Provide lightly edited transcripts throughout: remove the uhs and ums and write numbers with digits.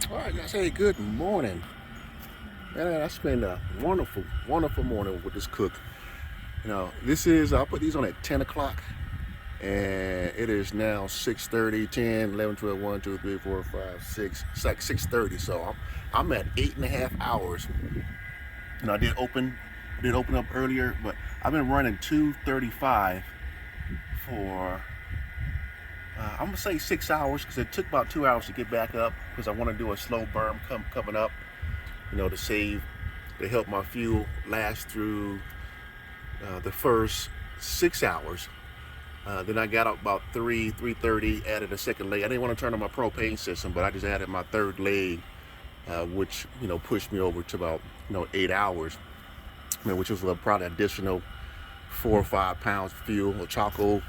All right, guys. Hey, good morning. Man, I spent a wonderful, wonderful morning with this cook. I put these on at 10 o'clock, and it is now 6:30, 10, 11, 12, 1, 2, 3, 4, 5, 6. It's like 6:30, so I'm at 8.5 hours. I did open up earlier, but I've been running 2:35 for I'm gonna say 6 hours because it took about 2 hours to get back up because I want to do a slow burn coming up, to help my fuel last through the first 6 hours. Then I got up about 3:30, added a second leg. I didn't want to turn on my propane system, but I just added my third leg, which pushed me over to about 8 hours. Which was probably additional 4 or 5 pounds of fuel or charcoal.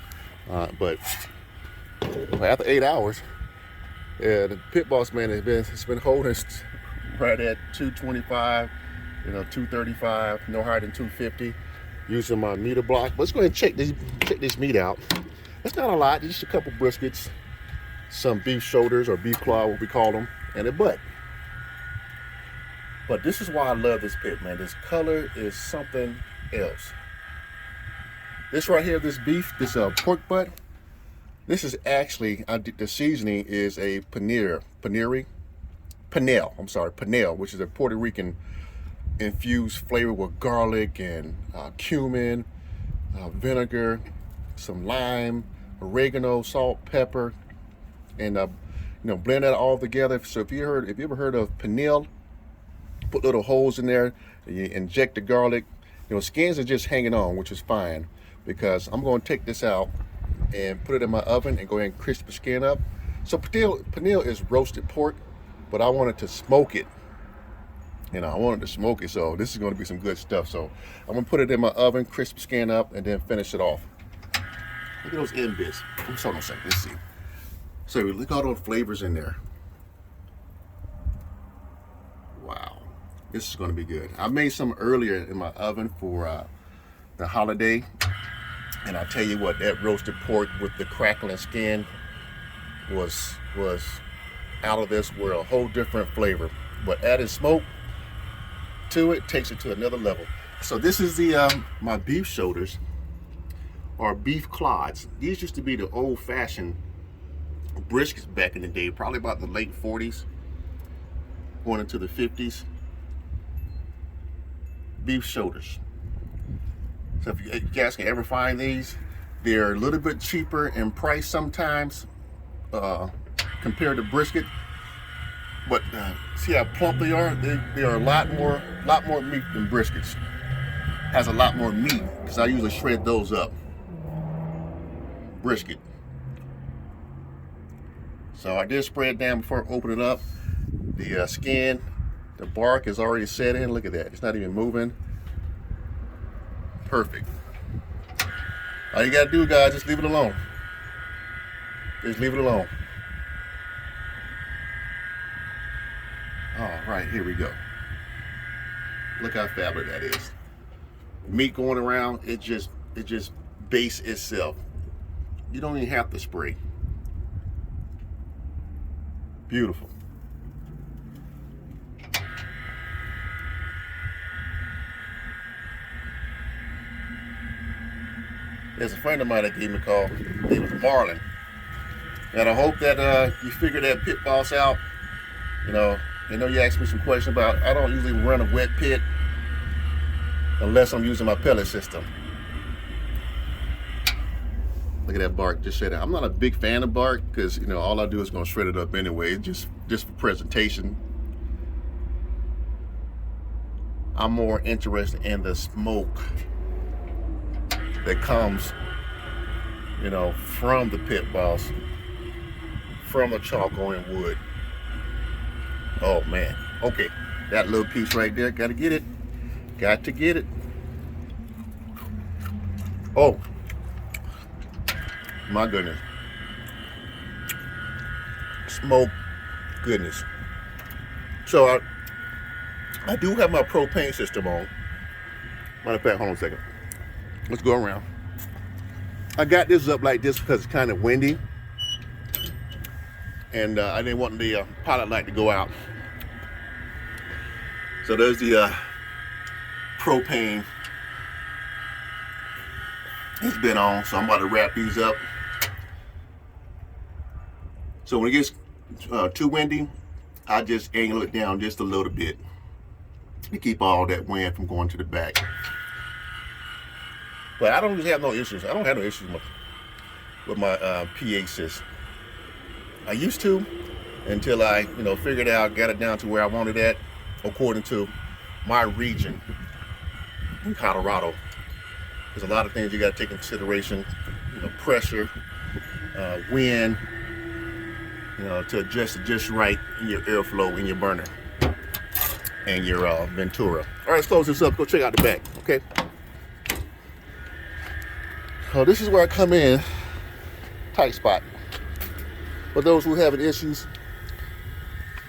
But after 8 hours, the Pitboss man has been holding right at 225, 235, no higher than 250, using my meter block. Let's go ahead and check this meat out. It's not a lot, just a couple briskets, some beef shoulders or beef claw, what we call them, and a butt. But this is why I love this pit, man. This color is something else. This right here, this beef, this pork butt, this is actually, the seasoning is a Pernil, which is a Puerto Rican infused flavor with garlic and cumin, vinegar, some lime, oregano, salt, pepper, and blend that all together. So if you ever heard of Pernil, put little holes in there, and you inject the garlic. Skins are just hanging on, which is fine, because I'm going to take this out and put it in my oven and go ahead and crisp the skin up. So Pernil is roasted pork, but I wanted to smoke it. So this is going to be some good stuff. So I'm going to put it in my oven, crisp the skin up, and then finish it off. Look at those end bits. Hold on a second. Let's see. So look at all those flavors in there. Wow. This is going to be good. I made some earlier in my oven for the holiday. And I tell you what, that roasted pork with the crackling skin was out of this world. A whole different flavor. But adding smoke to it takes it to another level. So this is the my beef shoulders, or beef clods. These used to be the old-fashioned briskets back in the day, probably about the late 40s, going into the 50s. Beef shoulders. So if you guys can ever find these, they're a little bit cheaper in price sometimes compared to brisket. But see how plump they are? They are a lot more meat than briskets. Has a lot more meat because I usually shred those up. Brisket. So I did spray it down before I open it up. The skin, the bark is already set in. Look at that. It's not even moving. Perfect. All you gotta do, guys, just leave it alone. Just leave it alone. All right, here we go. Look how fabulous that is. Meat going around, it just bastes itself. You don't even have to spray. Beautiful. There's a friend of mine that gave me a call. His name was Marlon. And I hope that you figure that Pitboss out. I know you asked me some questions about, I don't usually run a wet pit unless I'm using my pellet system. Look at that bark, just shred it. I'm not a big fan of bark because, all I do is going to shred it up anyway, just for presentation. I'm more interested in the smoke that comes, from the Pitboss, from the charcoal and wood. Oh man. Okay, that little piece right there, gotta get it. Got to get it. Oh, my goodness. Smoke goodness. So I do have my propane system on. Matter of fact, hold on a second. Let's go around. I got this up like this because it's kind of windy. and I didn't want the pilot light to go out. So there's the propane. It's been on, so I'm about to wrap these up. So when it gets too windy, I just angle it down just a little bit to keep all that wind from going to the back. But I don't just have no issues. I don't have no issues with my PA system. I used to, until I, figured out, got it down to where I wanted it at, according to my region in Colorado. There's a lot of things you got to take into consideration, pressure, wind, to adjust it just right in your airflow in your burner and your Ventura. All right, let's close this up. Go check out the back, okay? So this is where I come in, tight spot. For those who having issues,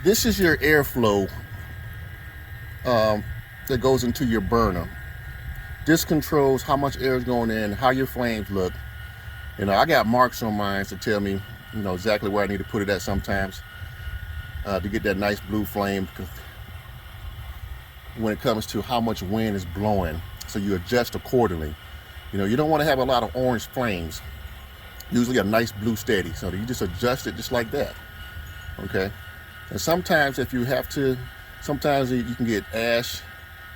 this is your airflow that goes into your burner. This controls how much air is going in, how your flames look. I got marks on mine to tell me, exactly where I need to put it at sometimes to get that nice blue flame when it comes to how much wind is blowing. So you adjust accordingly. You don't want to have a lot of orange flames. Usually a nice blue steady. So you just adjust it just like that. Okay. And sometimes if you have to, sometimes you can get ash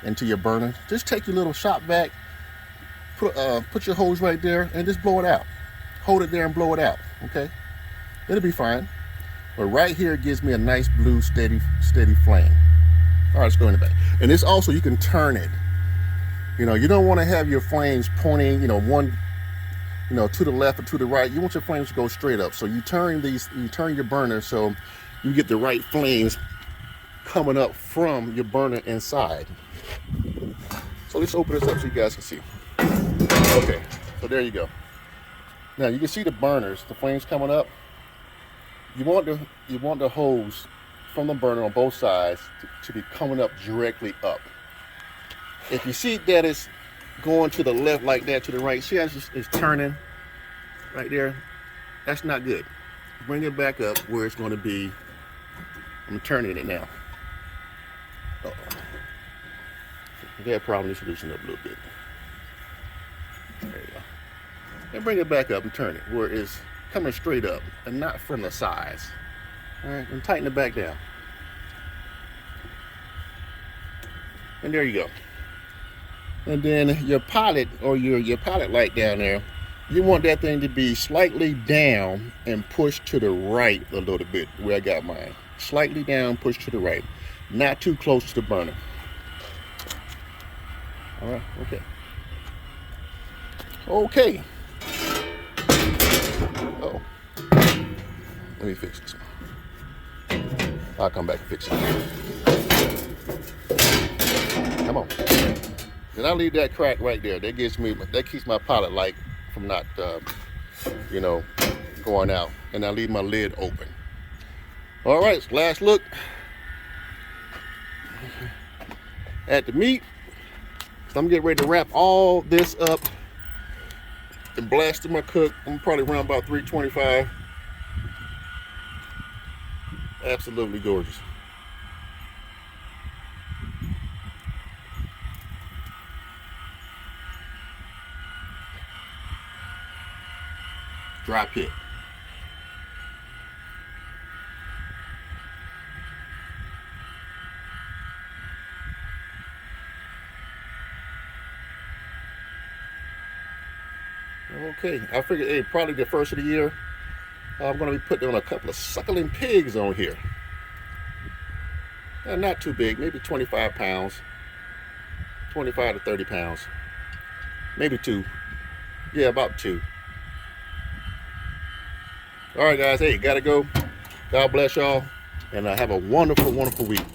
into your burner. Just take your little shop vac, put your hose right there and just blow it out. Hold it there and blow it out. Okay. It'll be fine. But right here it gives me a nice blue steady flame. All right, let's go in the back. And this also, you can turn it. You don't want to have your flames pointing, one, to the left or to the right. You want your flames to go straight up. So you turn your burner so you get the right flames coming up from your burner inside. So let's open this up so you guys can see. Okay, so there you go. Now you can see the burners, the flames coming up. You want the hose from the burner on both sides to be coming up directly up. If you see that it's going to the left like that, to the right, see how it's turning right there? That's not good. Bring it back up where it's going to be. I'm turning it now. Uh-oh. If you have a problem, just loosen up a little bit. There you go. And bring it back up and turn it where it's coming straight up and not from the sides. All right, and tighten it back down. And there you go. And then your pilot or your pilot light down there, you want that thing to be slightly down and pushed to the right a little bit, where I got mine. Slightly down, pushed to the right. Not too close to the burner. All right, okay. Okay. Oh. Let me fix this one. I'll come back and fix it. Come on. Then I leave that crack right there. That keeps my pilot light from not, going out. And I leave my lid open. All right, last look at the meat. So I'm getting ready to wrap all this up and blast my cook. I'm probably around about 325. Absolutely gorgeous. Dry pit. Okay, I figured, hey, probably the first of the year, I'm going to be putting on a couple of suckling pigs on here. Not too big, maybe 25 pounds, 25 to 30 pounds, maybe 2. Yeah, about 2. All right, guys, hey, gotta go. God bless y'all, and have a wonderful, wonderful week.